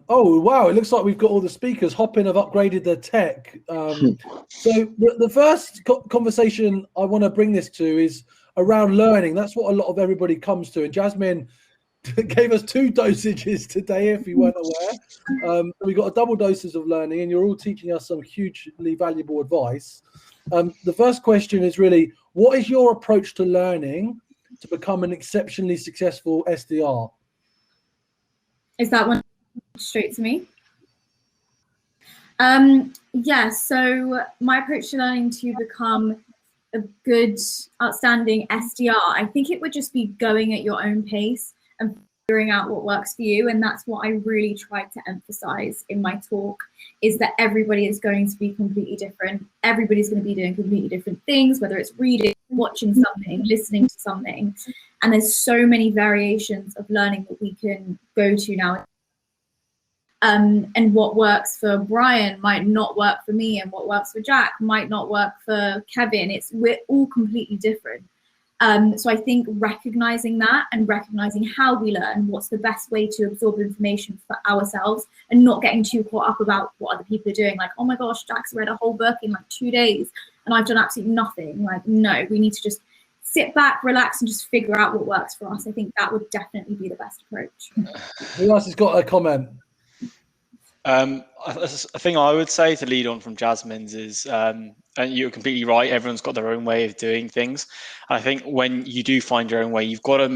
Oh, wow. It looks like we've got all the speakers. Hopin have upgraded their tech. So the first conversation I want to bring this to is around learning. That's what a lot of everybody comes to. And Jasmine gave us 2 dosages today, if you weren't aware. We got a double doses of learning, and you're all teaching us some hugely valuable advice. The first question is really, what is your approach to learning to become an exceptionally successful SDR? Is that one straight to me? Yeah, so my approach to learning to become a good, outstanding SDR, I think it would just be going at your own pace and figuring out what works for you. And that's what I really tried to emphasize in my talk, is that everybody is going to be completely different. Everybody's going to be doing completely different things, whether it's reading, watching something, listening to something. And there's so many variations of learning that we can go to now. And what works for Bryan might not work for me, and what works for Jack might not work for Kevin. We're all completely different. So I think recognizing that and recognizing how we learn, what's the best way to absorb information for ourselves, and not getting too caught up about what other people are doing. Like, oh my gosh, Jack's read a whole book in like 2 days and I've done absolutely nothing. Like, no, we need to just sit back, relax, and just figure out what works for us. I think that would definitely be the best approach. Who else has got a comment? A thing I would say to lead on from Jasmine's is, and you're completely right, everyone's got their own way of doing things. And I think when you do find your own way, you've got to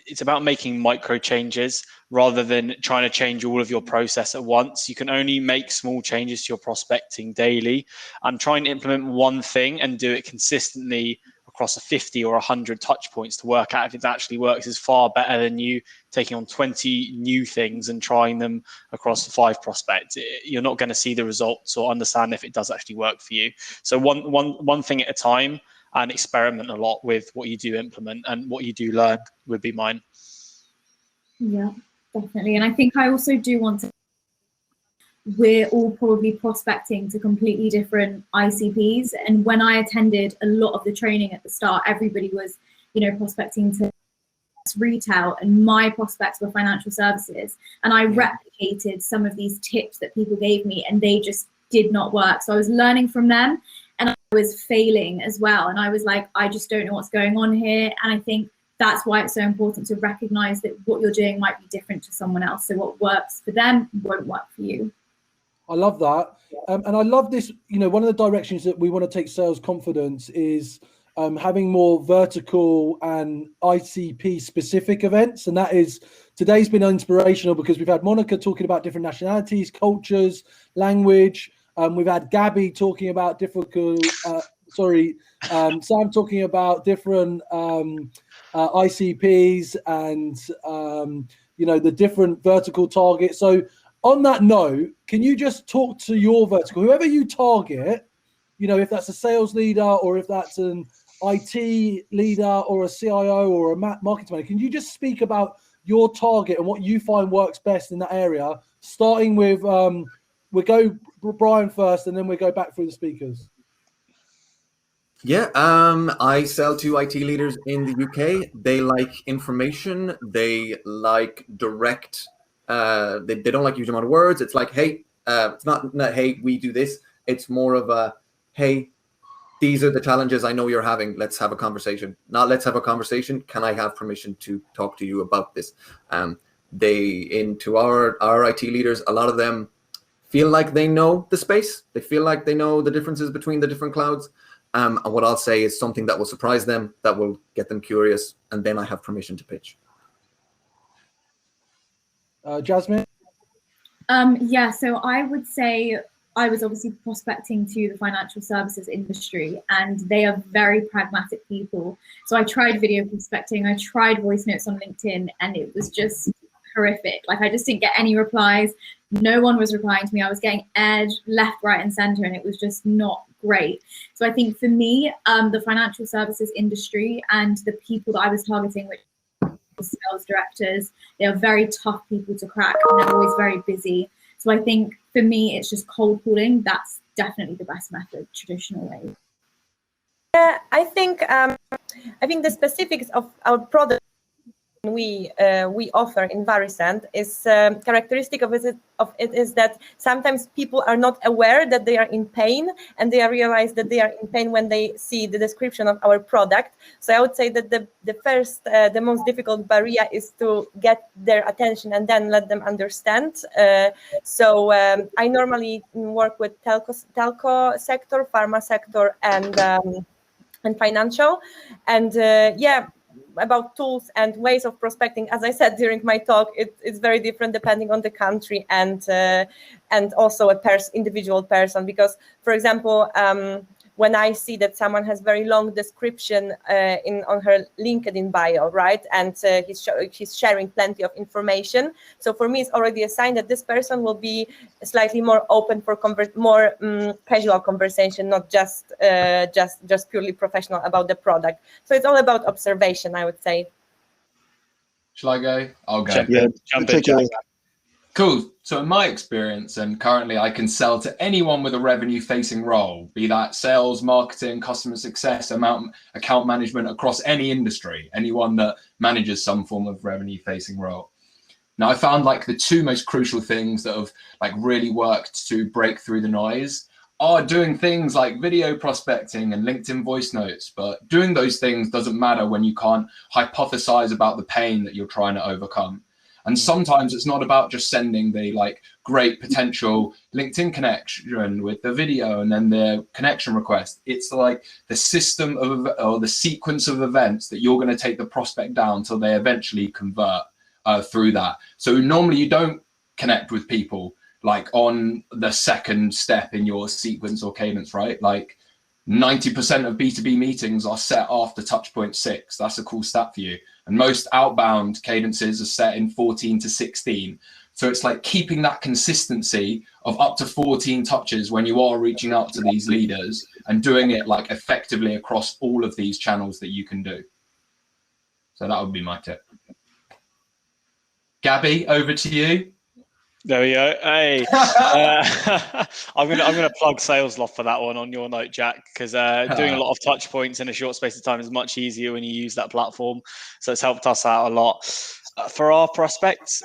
it's about making micro changes rather than trying to change all of your process at once. You can only make small changes to your prospecting daily, and trying to implement one thing and do it consistently across a 50 or 100 touch points to work out if it actually works is far better than you taking on 20 new things and trying them across 5 prospects. You're not going to see the results or understand if it does actually work for you. So one thing at a time, and experiment a lot with what you do implement and what you do learn would be mine. Yeah, definitely. And I think I also do want to, we're all probably prospecting to completely different ICPs. And when I attended a lot of the training at the start, everybody was, prospecting to retail, and my prospects were financial services. And I replicated some of these tips that people gave me, and they just did not work. So I was learning from them, and I was failing as well. And I was like, I just don't know what's going on here. And I think that's why it's so important to recognize that what you're doing might be different to someone else. So what works for them won't work for you. I love that. And I love this, one of the directions that we want to take sales confidence is having more vertical and ICP specific events. And that is, today's been inspirational because we've had Monika talking about different nationalities, cultures, language. We've had Gabby talking about Sam talking about different ICPs and, the different vertical targets. So on that note, can you just talk to your vertical, whoever you target, if that's a sales leader or if that's an IT leader or a CIO or a marketing manager, can you just speak about your target and what you find works best in that area, starting with, we'll go Bryan first and then we'll go back through the speakers. Yeah, I sell to IT leaders in the UK. They like information. They like direct. They don't like huge amount of words. It's like, hey, it's not hey, we do this. It's more of a, hey, these are the challenges I know you're having. Let's have a conversation. Not let's have a conversation. Can I have permission to talk to you about this? Our IT leaders, a lot of them feel like they know the space. They feel like they know the differences between the different clouds. And what I'll say is something that will surprise them, that will get them curious, and then I have permission to pitch. Jasmine? Yeah, so I would say I was obviously prospecting to the financial services industry, and they are very pragmatic people. So I tried video prospecting, I tried voice notes on LinkedIn, and it was just horrific. Like, I just didn't get any replies. No one was replying to me. I was getting aired left, right, and center, and it was just not great. So I think for me, the financial services industry and the people that I was targeting, which sales directors, they are very tough people to crack, and they're always very busy. So I think for me, it's just cold calling. That's definitely the best method, traditional way. Yeah, I think the specifics of our product we offer in Varicent is characteristic of it is that sometimes people are not aware that they are in pain, and they realize that they are in pain when they see the description of our product. So I would say that the most difficult barrier is to get their attention and then let them understand. So I normally work with telco sector, pharma sector, and financial, and about tools and ways of prospecting. As I said during my talk, it's very different depending on the country and also individual person. Because, for example, when I see that someone has very long description on her LinkedIn bio, right, and he's sharing plenty of information, so for me it's already a sign that this person will be slightly more open for more casual conversation, not just purely professional about the product. So it's all about observation, I would say. Shall I go? I'll go. Jump in, Jack. Cool. So in my experience, and currently I can sell to anyone with a revenue facing role, be that sales, marketing, customer success, account management, across any industry, anyone that manages some form of revenue facing role. Now I found like the two most crucial things that have like really worked to break through the noise are doing things like video prospecting and LinkedIn voice notes. But doing those things doesn't matter when you can't hypothesize about the pain that you're trying to overcome. And sometimes it's not about just sending the like great potential LinkedIn connection with the video and then the connection request. It's like the system of, or the sequence of events that you're going to take the prospect down till they eventually convert through that. So normally you don't connect with people like on the second step in your sequence or cadence, right? Like 90% of B2B meetings are set after touch point 6. That's a cool stat for you. And most outbound cadences are set in 14 to 16. So it's like keeping that consistency of up to 14 touches when you are reaching out to these leaders and doing it like effectively across all of these channels that you can do. So that would be my tip. Gabby, over to you. There we go. Hey, I'm gonna plug SalesLoft for that one on your note, Jack, because doing a lot of touch points in a short space of time is much easier when you use that platform. So it's helped us out a lot. For our prospects,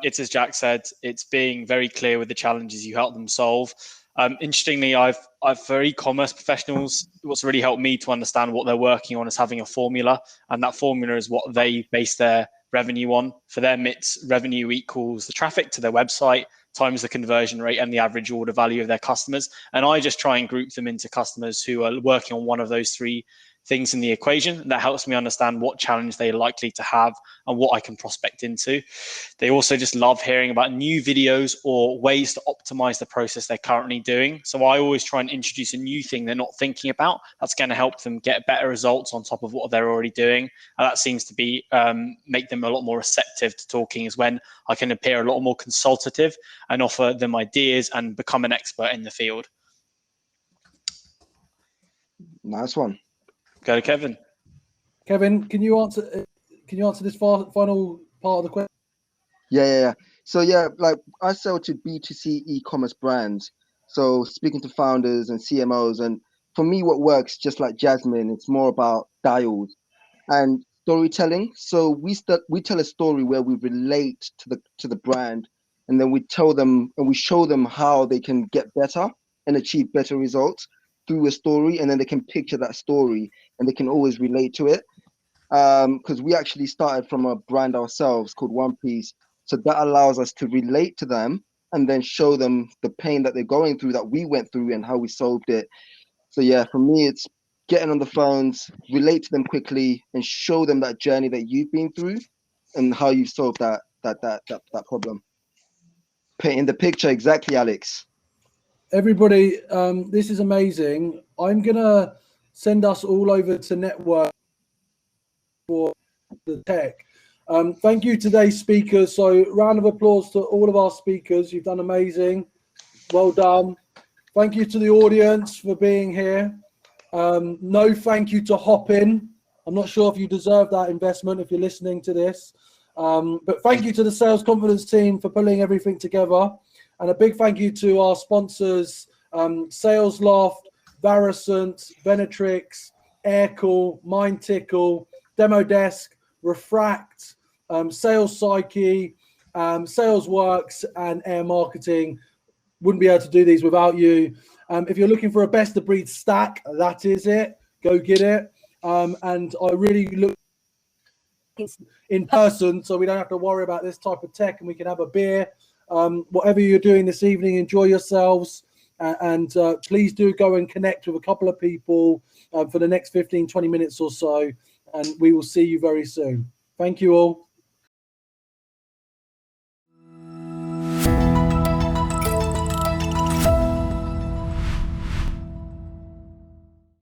it's as Jack said, it's being very clear with the challenges you help them solve. Interestingly, I've for e-commerce professionals, what's really helped me to understand what they're working on is having a formula, and that formula is what they base their revenue on. For them, it's revenue equals the traffic to their website times the conversion rate and the average order value of their customers. And I just try and group them into customers who are working on one of those three things in the equation. That helps me understand what challenge they're likely to have and what I can prospect into. They also just love hearing about new videos or ways to optimize the process they're currently doing. So I always try and introduce a new thing they're not thinking about. That's going to help them get better results on top of what they're already doing. And that seems to be make them a lot more receptive to talking, is when I can appear a lot more consultative and offer them ideas and become an expert in the field. Nice one. Go to Kevin. Kevin, can you answer this final part of the question? Yeah. So yeah, like I sell to B2C e-commerce brands. So speaking to founders and CMOs, and for me, what works, just like Jasmine, it's more about dials and storytelling. So we tell a story where we relate to the brand, and then we tell them and we show them how they can get better and achieve better results through a story, and then they can picture that story and they can always relate to it. Because we actually started from a brand ourselves called One Piece. So that allows us to relate to them and then show them the pain that they're going through, that we went through, and how we solved it. So yeah, for me, it's getting on the phones, relate to them quickly, and show them that journey that you've been through and how you solved that problem. Painting the picture, exactly, Alex. Everybody, this is amazing. I'm gonna send us all over to network for the tech. Thank you, today's speakers. So round of applause to all of our speakers. You've done amazing. Well done. Thank you to the audience for being here. No thank you to Hopin. I'm not sure if you deserve that investment if you're listening to this. But thank you to the Sales Confidence team for pulling everything together. And a big thank you to our sponsors, SalesLoft, Varicent, Venatrix, Aircall, MindTickle, Demo Desk, Refract, Sales Psyche, Sales Works, and Air Marketing. Wouldn't be able to do these without you. If you're looking for a best of breed stack, that is it. Go get it. And I really look in person, so we don't have to worry about this type of tech, and we can have a beer. Whatever you're doing this evening, enjoy yourselves. And please do go and connect with a couple of people for the next 15-20 minutes or so, and we will see you very soon. Thank you all.